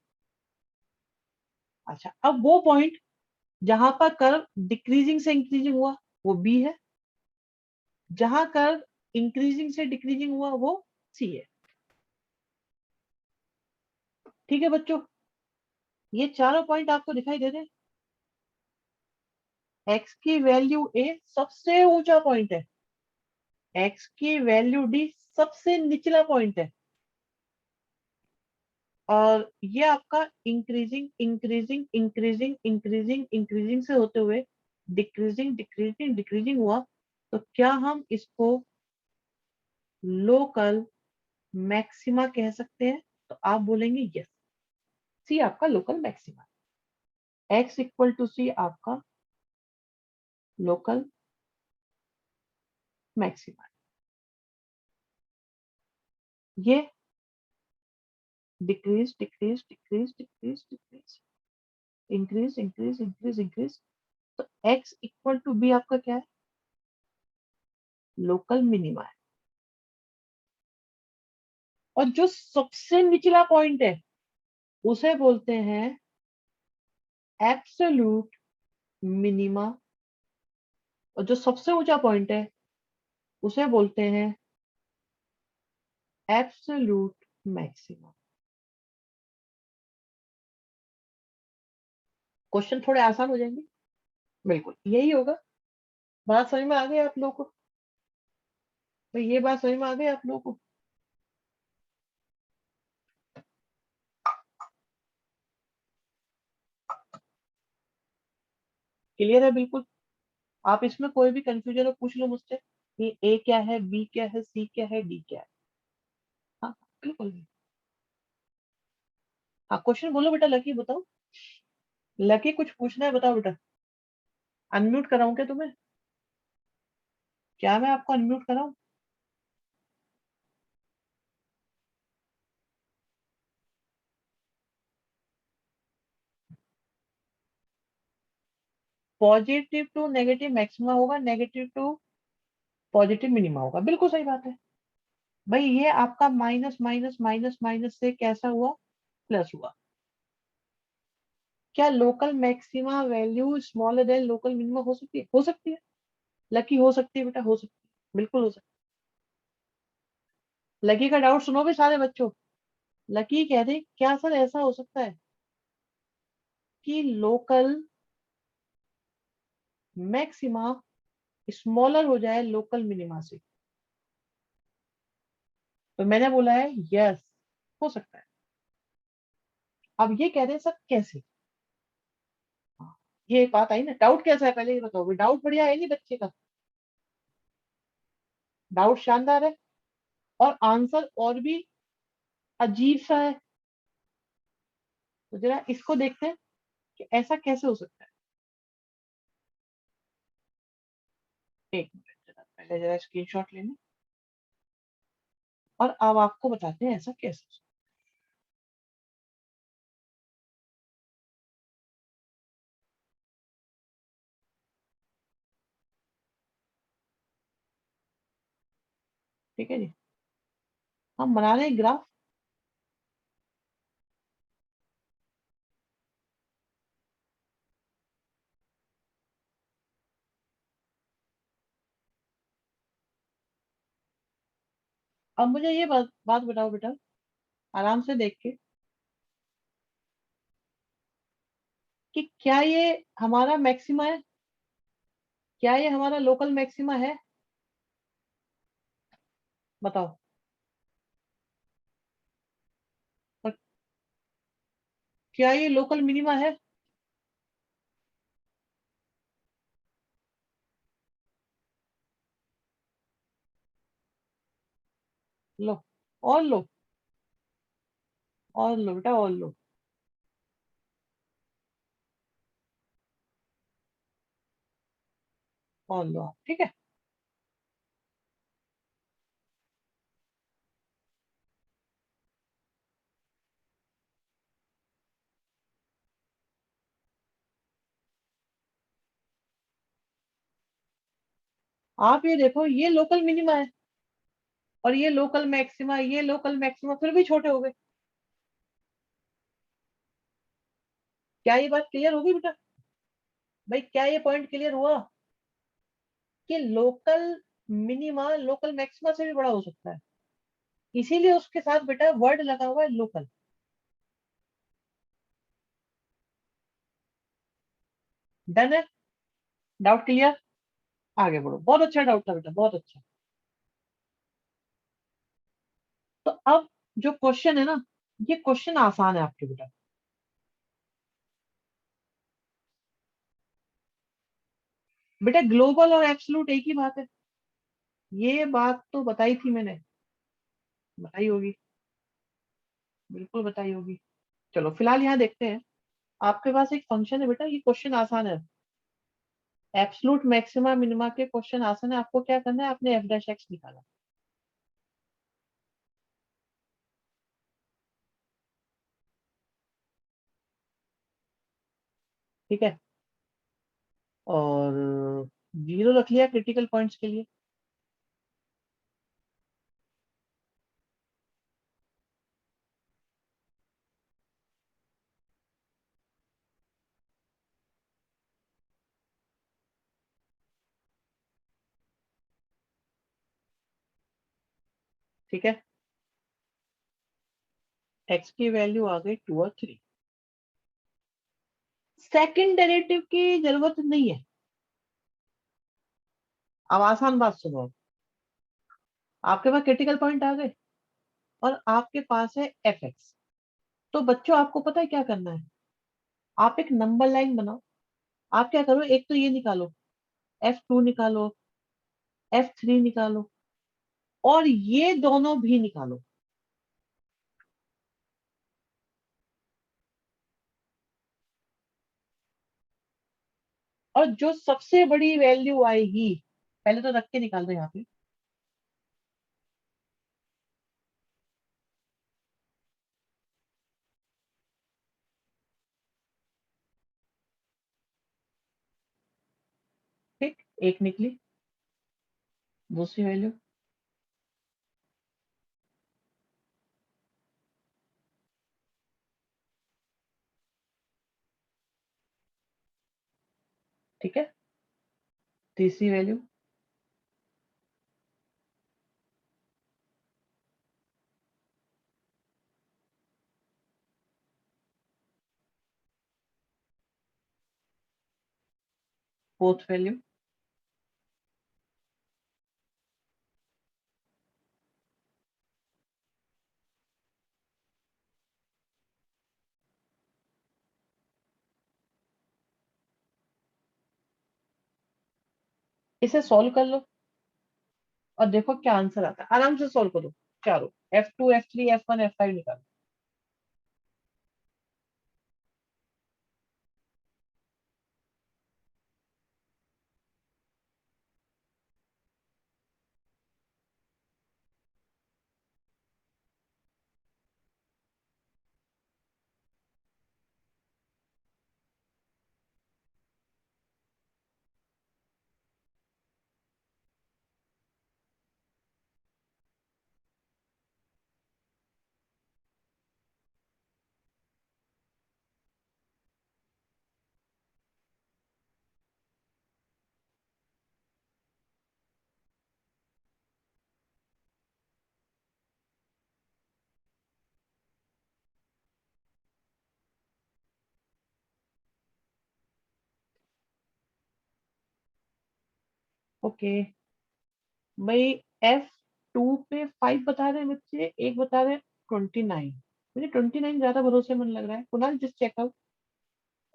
अच्छा, अब वो पॉइंट जहां पर कर्व डिक्रीजिंग से इंक्रीजिंग हुआ वो बी है, जहां कर्व इंक्रीजिंग से डिक्रीजिंग हुआ वो सी है। ठीक है बच्चों, ये चारों पॉइंट आपको दिखाई दे रहे हैं। एक्स की वैल्यू ए सबसे ऊंचा पॉइंट है, एक्स की वैल्यू डी सबसे निचला पॉइंट है, और ये आपका increasing increasing increasing increasing increasing से होते हुए डिक्रीजिंग डिक्रीजिंग डिक्रीजिंग हुआ। तो क्या हम इसको लोकल मैक्सिमा कह सकते हैं? तो आप बोलेंगे यस, सी आपका local maxima, X equal to C आपका लोकल मैक्सिमा। ये decrease decrease decrease decrease decrease increase increase increase increase, तो एक्स इक्वल टू बी आपका क्या है? लोकल मिनिमा है। और जो सबसे निचला पॉइंट है उसे बोलते हैं एब्सोल्यूट मिनिमा, और जो सबसे ऊंचा पॉइंट है उसे बोलते हैं एब्सोल्यूट मैक्सिमा। क्वेश्चन थोड़े आसान हो जाएंगे, बिल्कुल यही होगा। बात समझ में आ गई आप लोगों को? तो ये बात समझ में आ गई आप लोगों को? क्लियर है बिल्कुल? आप इसमें कोई भी कंफ्यूजन हो पूछ लो मुझसे कि ए क्या है, बी क्या है, सी क्या है, डी क्या है। हाँ बिल्कुल। हाँ क्वेश्चन बोलो बेटा, लकी बताओ, लकी कुछ पूछना है बताओ बेटा। अनम्यूट कराऊं क्या तुम्हें? क्या मैं आपको अनम्यूट कराऊं? पॉजिटिव टू नेगेटिव मैक्सिमा होगा, नेगेटिव टू पॉजिटिव मिनिमा होगा, बिल्कुल सही बात है। भाई ये आपका माइनस माइनस माइनस माइनस से कैसा हुआ, प्लस हुआ। क्या local maxima value smaller than local minima हो सकती है? हो सकती है लकी, हो सकती है बेटा, हो सकती है, बिल्कुल हो सकती है। लकी का डाउट सुनोगे सारे बच्चों? लकी कह रहे क्या सर ऐसा हो सकता है कि लोकल मैक्सिमा स्मॉलर हो जाए लोकल मिनिमा से? तो मैंने बोला है यस, हो सकता है। अब ये कह रहे हैं सर कैसे? हाँ, ये एक बात आई ना, डाउट कैसा है पहले ये बताओ, डाउट बढ़िया है नहीं बच्चे का? डाउट शानदार है, और आंसर और भी अजीब सा है। तो जरा इसको देखते हैं, कि ऐसा कैसे हो सकता है। एक मिनट जरा, पहले जरा स्क्रीनशॉट लेना, और अब आपको बताते हैं ऐसा कैसे हो सकता है। ठीक है जी, हम बना रहे हैं ग्राफ। अब मुझे ये बात बताओ बेटा, आराम से देख के, कि क्या ये हमारा मैक्सिमा है, क्या ये हमारा लोकल मैक्सिमा है, बताओ। और क्या ये लोकल मिनिमा है? लो, और लो, और लो बेटा, और लो, और लो आप, ठीक है। आप ये देखो, ये लोकल मिनिमा है, और ये लोकल मैक्सिमा, ये लोकल मैक्सिमा फिर भी छोटे हो गए। क्या ये बात क्लियर होगी बेटा? भाई क्या ये पॉइंट क्लियर हुआ कि लोकल मिनिमा लोकल मैक्सिमा से भी बड़ा हो सकता है? इसीलिए उसके साथ बेटा वर्ड लगा हुआ है लोकल। डन है? Doubt clear? आगे बढ़ो, बहुत अच्छा डाउट था बेटा, बहुत अच्छा। तो अब जो क्वेश्चन है ना, ये क्वेश्चन आसान है आपके बेटा। बेटा ग्लोबल और एब्सोल्यूट एक ही बात है, ये बात तो बताई थी मैंने, बताई होगी, बिल्कुल बताई होगी। चलो फिलहाल यहाँ देखते हैं। आपके पास एक फंक्शन है बेटा, ये क्वेश्चन आसान है। एब्सोल्यूट मैक्सिमा मिनिमा के क्वेश्चन आसान है। आपको क्या करना है, आपने एफ डैश एक्स निकाला, ठीक है, और जीरो रख लिया क्रिटिकल पॉइंट्स के लिए। ठीक है, एक्स की वैल्यू आ गई 2 और 3। सेकंड डेरिवेटिव की जरूरत नहीं है। अब आसान बात सुनो, आपके पास क्रिटिकल पॉइंट आ गए, और आपके पास है एफ एक्स। तो बच्चों आपको पता है क्या करना है, आप एक नंबर लाइन बनाओ। आप क्या करो, एक तो ये निकालो, F2 निकालो, F3 निकालो, और ये दोनों भी निकालो। और जो सबसे बड़ी वैल्यू आएगी, पहले तो रख के निकाल दो यहाँ पे। ठीक, एक निकली, दूसरी वैल्यू, ठीक है, तीसरी वैल्यू, फोर्थ वैल्यू। इसे सॉल्व कर लो, और देखो क्या आंसर आता है, आराम से सॉल्व करो चारों। F2 F3 F1 F5 निकालो। ओके भाई, F2 पे 5 बता रहे हैं बच्चे, एक बता रहे हैं 29। मुझे 29 ज्यादा भरोसेमंद लग रहा है। Kunal just check out.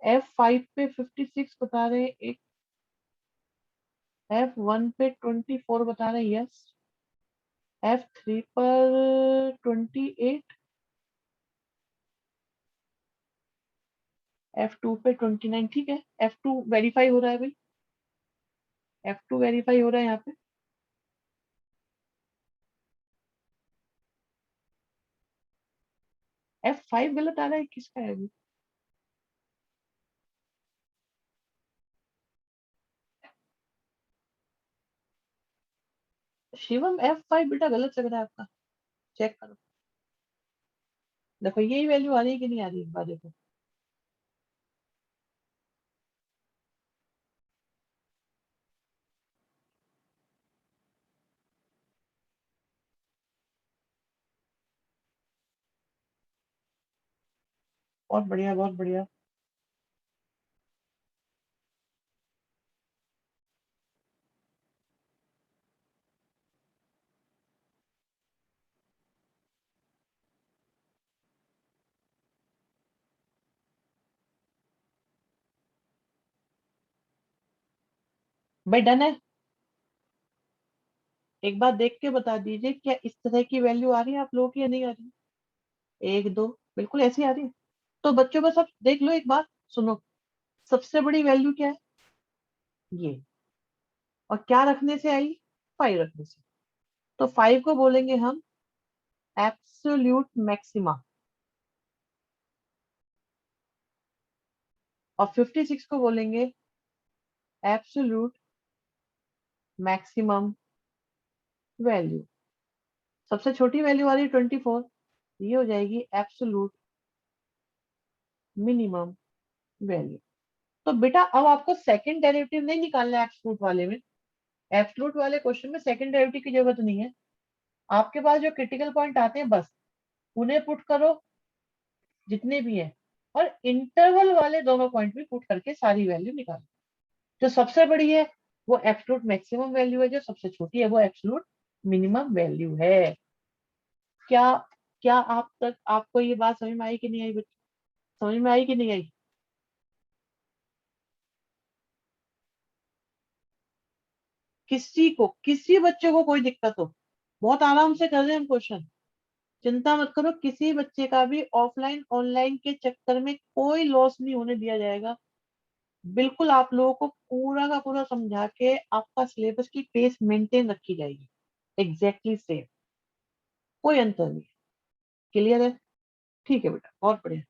F5 पे 56 बता रहे हैं एक, F1 पे 24 बता रहे हैं, यस। F3 पर 28, F2 पे 29, ठीक है। F2 वेरीफाई हो रहा है भाई, F2 वेरीफाई हो रहा है यहाँ पे। F5 गलत आ रहा है, किसका है अभी? शिवम F5 बेटा गलत लग रहा है आपका, चेक करो। देखो यही वैल्यू आ रही है कि नहीं आ रही, एक बार देखो। बहुत बढ़िया, बहुत बढ़िया। भाई डन है। एक बार देख के बता दीजिए, क्या इस तरह की वैल्यू आ रही है आप लोगों की या नहीं आ रही? एक दो बिल्कुल ऐसी आ रही है। तो बच्चों बस अब देख लो एक बार, सुनो। सबसे बड़ी वैल्यू क्या है? ये। और क्या रखने से आई? 5 रखने से। तो 5 को बोलेंगे हम एब्सोल्यूट मैक्सिमा, और 56 को बोलेंगे एब्सोल्यूट मैक्सिमम वैल्यू। सबसे छोटी वैल्यू आ रही है 24, ये हो जाएगी एब्सोल्यूट मिनिमम वैल्यू। तो बेटा अब आपको सेकंड डेरिवेटिव नहीं निकालना है एब्सोल्यूट वाले में। एब्सोल्यूट वाले क्वेश्चन में सेकंड डेरिवेटिव की जरूरत नहीं है। आपके पास जो क्रिटिकल पॉइंट आते हैं बस उन्हें पुट करो, जितने भी हैं। और इंटरवल वाले दोनों पॉइंट भी पुट करके सारी वैल्यू निकालो। जो सबसे बड़ी है वो एब्सोल्यूट मैक्सिमम वैल्यू है, जो सबसे छोटी है वो एब्सोल्यूट मिनिमम वैल्यू है। क्या क्या आप तक आपको ये बात समझ में आई कि नहीं आई बच्चे? समझ में आई कि नहीं आई? किसी को, किसी बच्चे को कोई दिक्कत हो, बहुत आराम से कर रहे हैं हम क्वेश्चन। चिंता मत करो, किसी बच्चे का भी ऑफलाइन ऑनलाइन के चक्कर में कोई लॉस नहीं होने दिया जाएगा। बिल्कुल आप लोगों को पूरा का पूरा समझा के आपका सिलेबस की पेस मेंटेन रखी जाएगी, एग्जैक्टली सेम, कोई अंतर नहीं। क्लियर है? ठीक है बेटा, बहुत बढ़िया।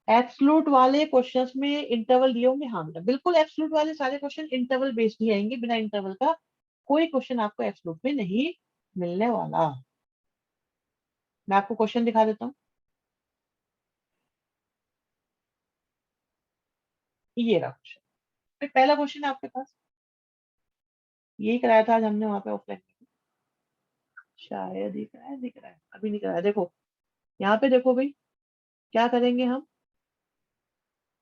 एब्सलूट वाले क्वेश्चंस में इंटरवल दिए होंगे, हाँ बेटा बिल्कुल एब्सलूट वाले सारे क्वेश्चन इंटरवल बेस्ड ही आएंगे, बिना इंटरवल का कोई क्वेश्चन आपको एब्सलूट में नहीं मिलने वाला। मैं आपको क्वेश्चन दिखा देता हूँ। ये रहा क्वेश्चन, पहला क्वेश्चन है आपके पास। यही कराया था आज हमने वहां पे ऑफलाइन। शायद दिख रहा है, अभी नहीं कराया, देखो। यहाँ पे देखो भाई, क्या करेंगे हम?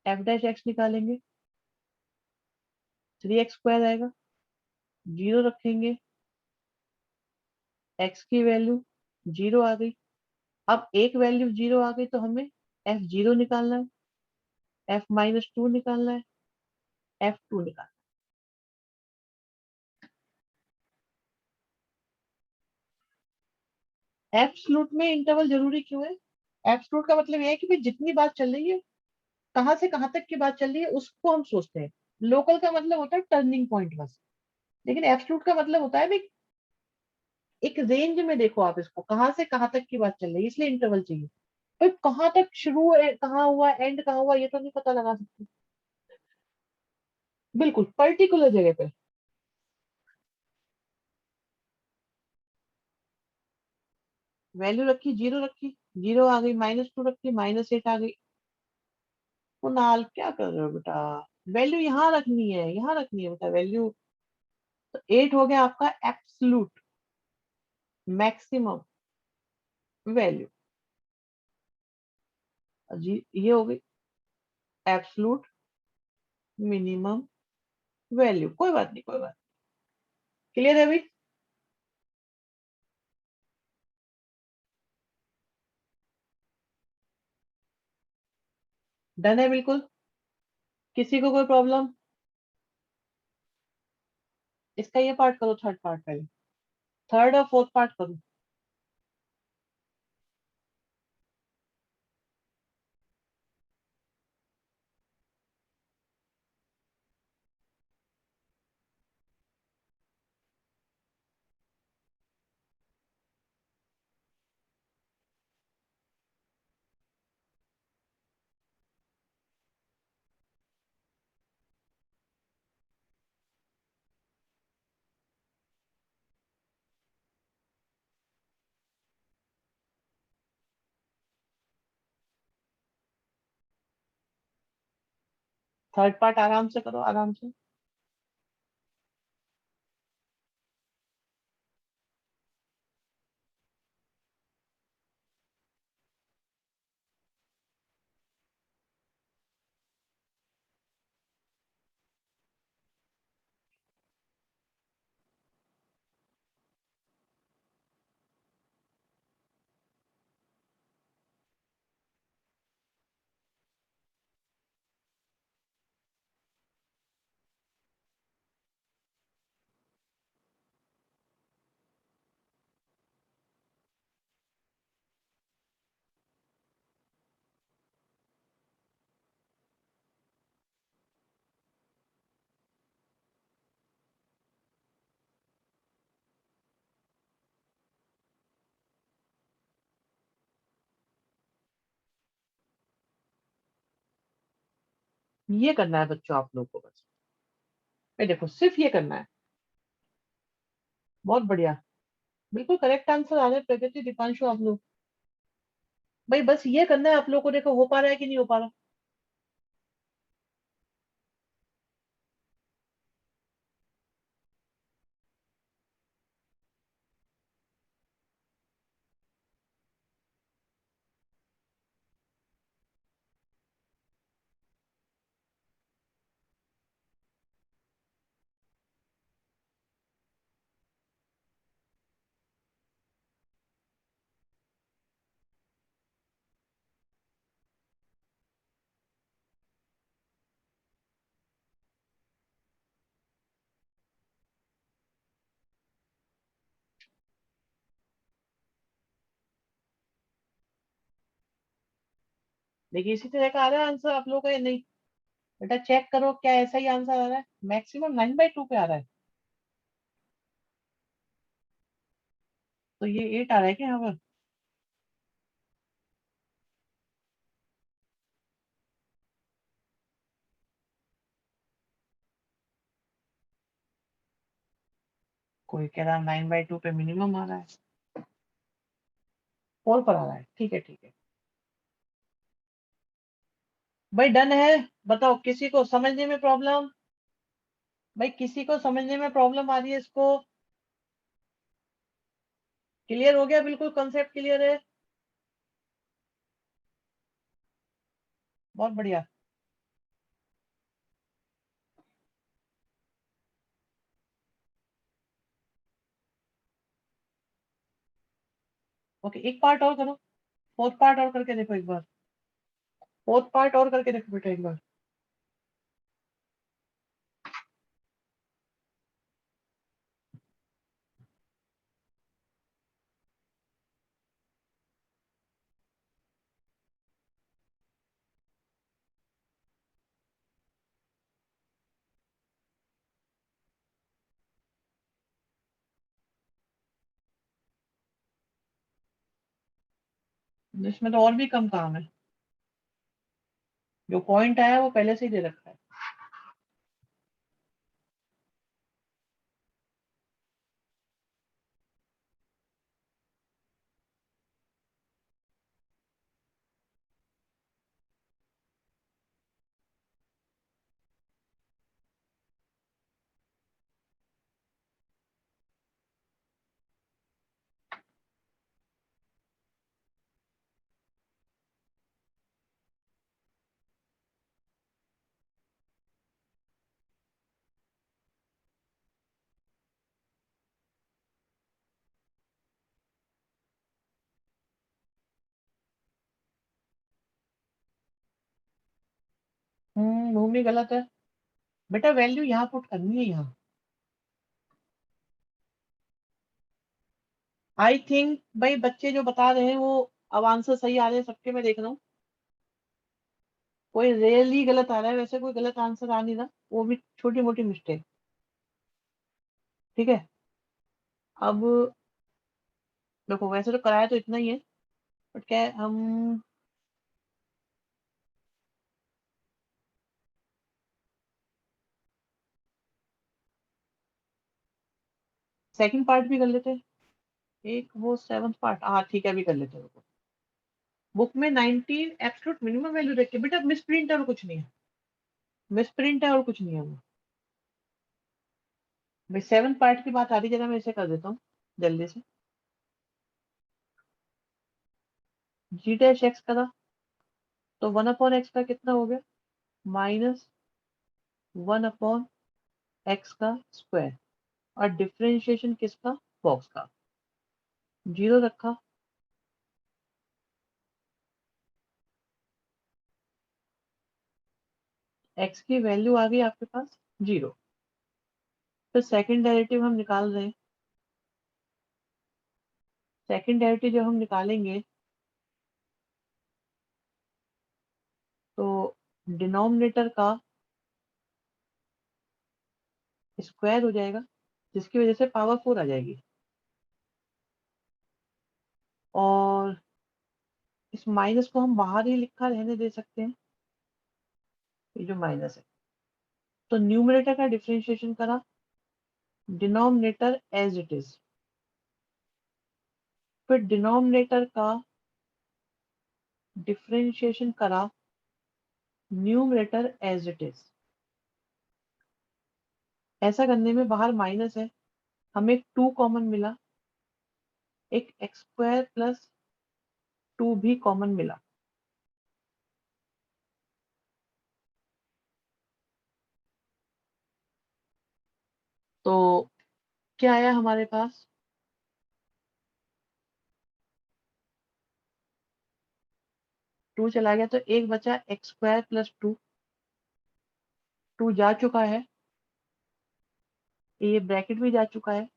एफ डैश एक्स निकालेंगे, 3x² आएगा, जीरो रखेंगे, एक्स की वैल्यू जीरो आ गई। अब एक वैल्यू जीरो आ गई तो हमें F0 निकालना है, F-2 निकालना है, F2 निकालना है। एब्सलूट में इंटरवल जरूरी क्यों है? एब्सलूट का मतलब यह है कि भाई जितनी बात चल रही है, कहाँ से कहाँ तक की बात चल रही है उसको हम सोचते हैं। लोकल का मतलब होता है टर्निंग पॉइंट बस। लेकिन एब्सलूट का मतलब होता है भाई एक रेंज में देखो आप इसको, कहाँ से कहाँ तक की बात चल रही है, इसलिए इंटरवल चाहिए। भाई कहाँ तक शुरू है, कहाँ हुआ एंड, कहाँ हुआ, ये तो नहीं पता लगा सकते। बिल्कुल पर्टिकुलर जगह पे। वैल्यू रखी, जीरो रखी, जीरो आ गई, -2 रखी, -8 आ गई। कुणाल क्या कर रहे हो बेटा? वैल्यू यहाँ रखनी है, यहाँ रखनी है बेटा वैल्यू। तो 8 हो गया आपका एब्सलूट मैक्सिमम वैल्यू। जी ये हो गई एब्सलूट मिनिमम वैल्यू। कोई बात नहीं, कोई बात नहीं। क्लियर है अभी? डन है बिल्कुल? किसी को कोई प्रॉब्लम? इसका ये पार्ट करो, थर्ड पार्ट पहले। थर्ड और फोर्थ पार्ट करो। थर्ड पार्ट आराम से करो, आराम से। ये करना है बच्चों आप लोग को बस। ये देखो, सिर्फ ये करना है। बहुत बढ़िया। बिल्कुल करेक्ट आंसर आ रहे हैं प्रगति, दीपांशु, आप लोग। भाई बस ये करना है आप लोग को। देखो हो पा रहा है कि नहीं हो पा रहा? देखिए इसी तरह का आ रहा है आंसर आप लोगों का या नहीं? बेटा चेक करो, क्या ऐसा ही आंसर आ रहा है? मैक्सिमम 9/2 पे आ रहा है। तो ये 8 आ रहा है क्या यहाँ पर? कोई कह रहा है 9/2 पे मिनिमम आ रहा है। 4 पर आ रहा है। ठीक है, ठीक है। भाई डन है? बताओ किसी को समझने में प्रॉब्लम? भाई किसी को समझने में प्रॉब्लम आ रही है इसको? क्लियर हो गया? बिल्कुल कंसेप्ट क्लियर है? बहुत बढ़िया। ओके, एक पार्ट और करो। फोर्थ पार्ट और करके देखो एक बार। फोर्थ पार्ट और करके देखो बेटा एक बार। इसमें तो और भी कम काम है। जो पॉइंट आया है वो पहले से ही दे रखा है। भूमि गलत है बेटा, वैल्यू यहाँ पुट करनी है यहाँ। आई थिंक भाई बच्चे जो बता रहे हैं वो अब आंसर सही आ रहे हैं सबके, मैं देख रहा हूँ। कोई रेयरली गलत आ रहा है, वैसे कोई गलत आंसर आ नहीं रहा, वो भी छोटी मोटी मिस्टेक। ठीक है, अब देखो वैसे तो कराया तो इतना ही है, बट क्या है, हम सेकंड पार्ट भी कर लेते हैं। एक वो सेवंथ पार्ट, हाँ ठीक है अभी कर लेते हैं। बुक में 19 एब्सोल्यूट मिनिमम वैल्यू रखी है बेटा, मिस प्रिंट है और कुछ नहीं है, मिस प्रिंट है और कुछ नहीं है वो। भाई सेवन पार्ट की बात आ रही है, जरा मैं इसे कर देता हूँ जल्दी से। जी डैश एक्स करा तो 1/x का कितना हो गया, -1/x का स्क्वायर, और डिफरेंशिएशन किसका, बॉक्स का। जीरो रखा, एक्स की वैल्यू आ गई आपके पास जीरो। फिर सेकंड डेरिवेटिव हम निकाल रहे हैं, सेकंड डेरिवेटिव जब हम निकालेंगे तो डिनोमिनेटर का स्क्वायर हो जाएगा, जिसकी वजह से पावर 4 आ जाएगी। और इस माइनस को हम बाहर ही लिखा रहने दे सकते हैं, ये जो माइनस है। तो न्यूमरेटर का डिफरेंशिएशन करा, डिनोमिनेटर एज इट इज, फिर डिनोमिनेटर का डिफरेंशिएशन करा, न्यूमरेटर एज इट इज। ऐसा करने में बाहर माइनस है, हमें एक 2 कॉमन मिला, एक एक्स स्क्वायर प्लस 2 भी कॉमन मिला। तो क्या आया हमारे पास, 2 चला गया तो एक बचा एक्स स्क्वायर प्लस 2, 2 जा चुका है, ये ब्रैकेट भी जा चुका है,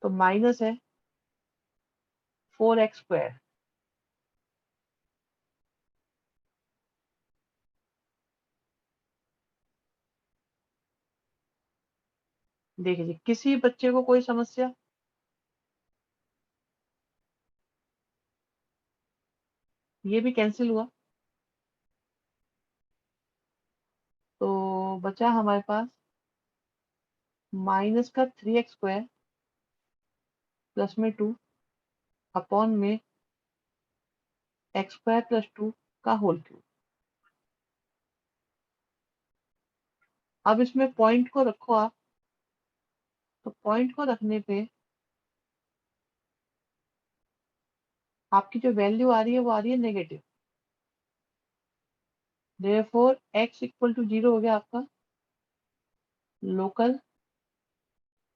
तो माइनस है 4x स्क्वायर। देखिए किसी बच्चे को कोई समस्या, ये भी कैंसिल हुआ, तो बचा हमारे पास माइनस का 3x स्क्वायर प्लस में 2 अपॉन में एक्स स्क्वायर प्लस 2 का होल क्यूब। अब इसमें पॉइंट को रखो आप, तो पॉइंट को रखने पे आपकी जो वैल्यू आ रही है वो आ रही है negative, therefore x equal to 0 हो गया आपका लोकल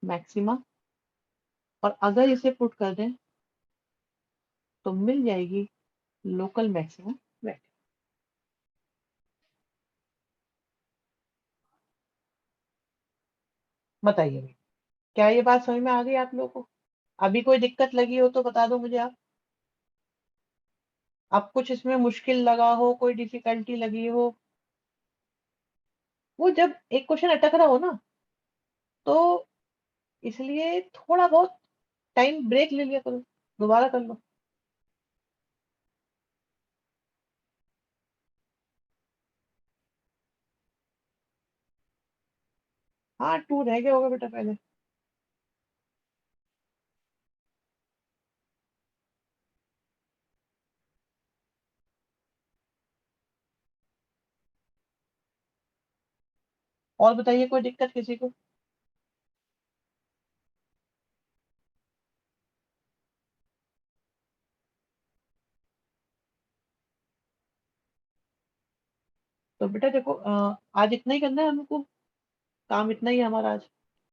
मैक्सिमा। और अगर इसे पुट कर दें तो मिल जाएगी लोकल मैक्सिमम वैल्यू। बताइए क्या ये बात समझ में आ गई आप लोगों को? अभी कोई दिक्कत लगी हो तो बता दो मुझे आप। अब कुछ इसमें मुश्किल लगा हो, कोई डिफिकल्टी लगी हो, वो जब एक क्वेश्चन अटक रहा हो ना, तो इसलिए थोड़ा बहुत टाइम ब्रेक ले लिया करो, दोबारा कर लो। हाँ 2 रह गया होगा बेटा पहले। और बताइए कोई दिक्कत किसी को? तो बेटा देखो आज इतना ही करना है हमको, काम इतना ही है हमारा आज।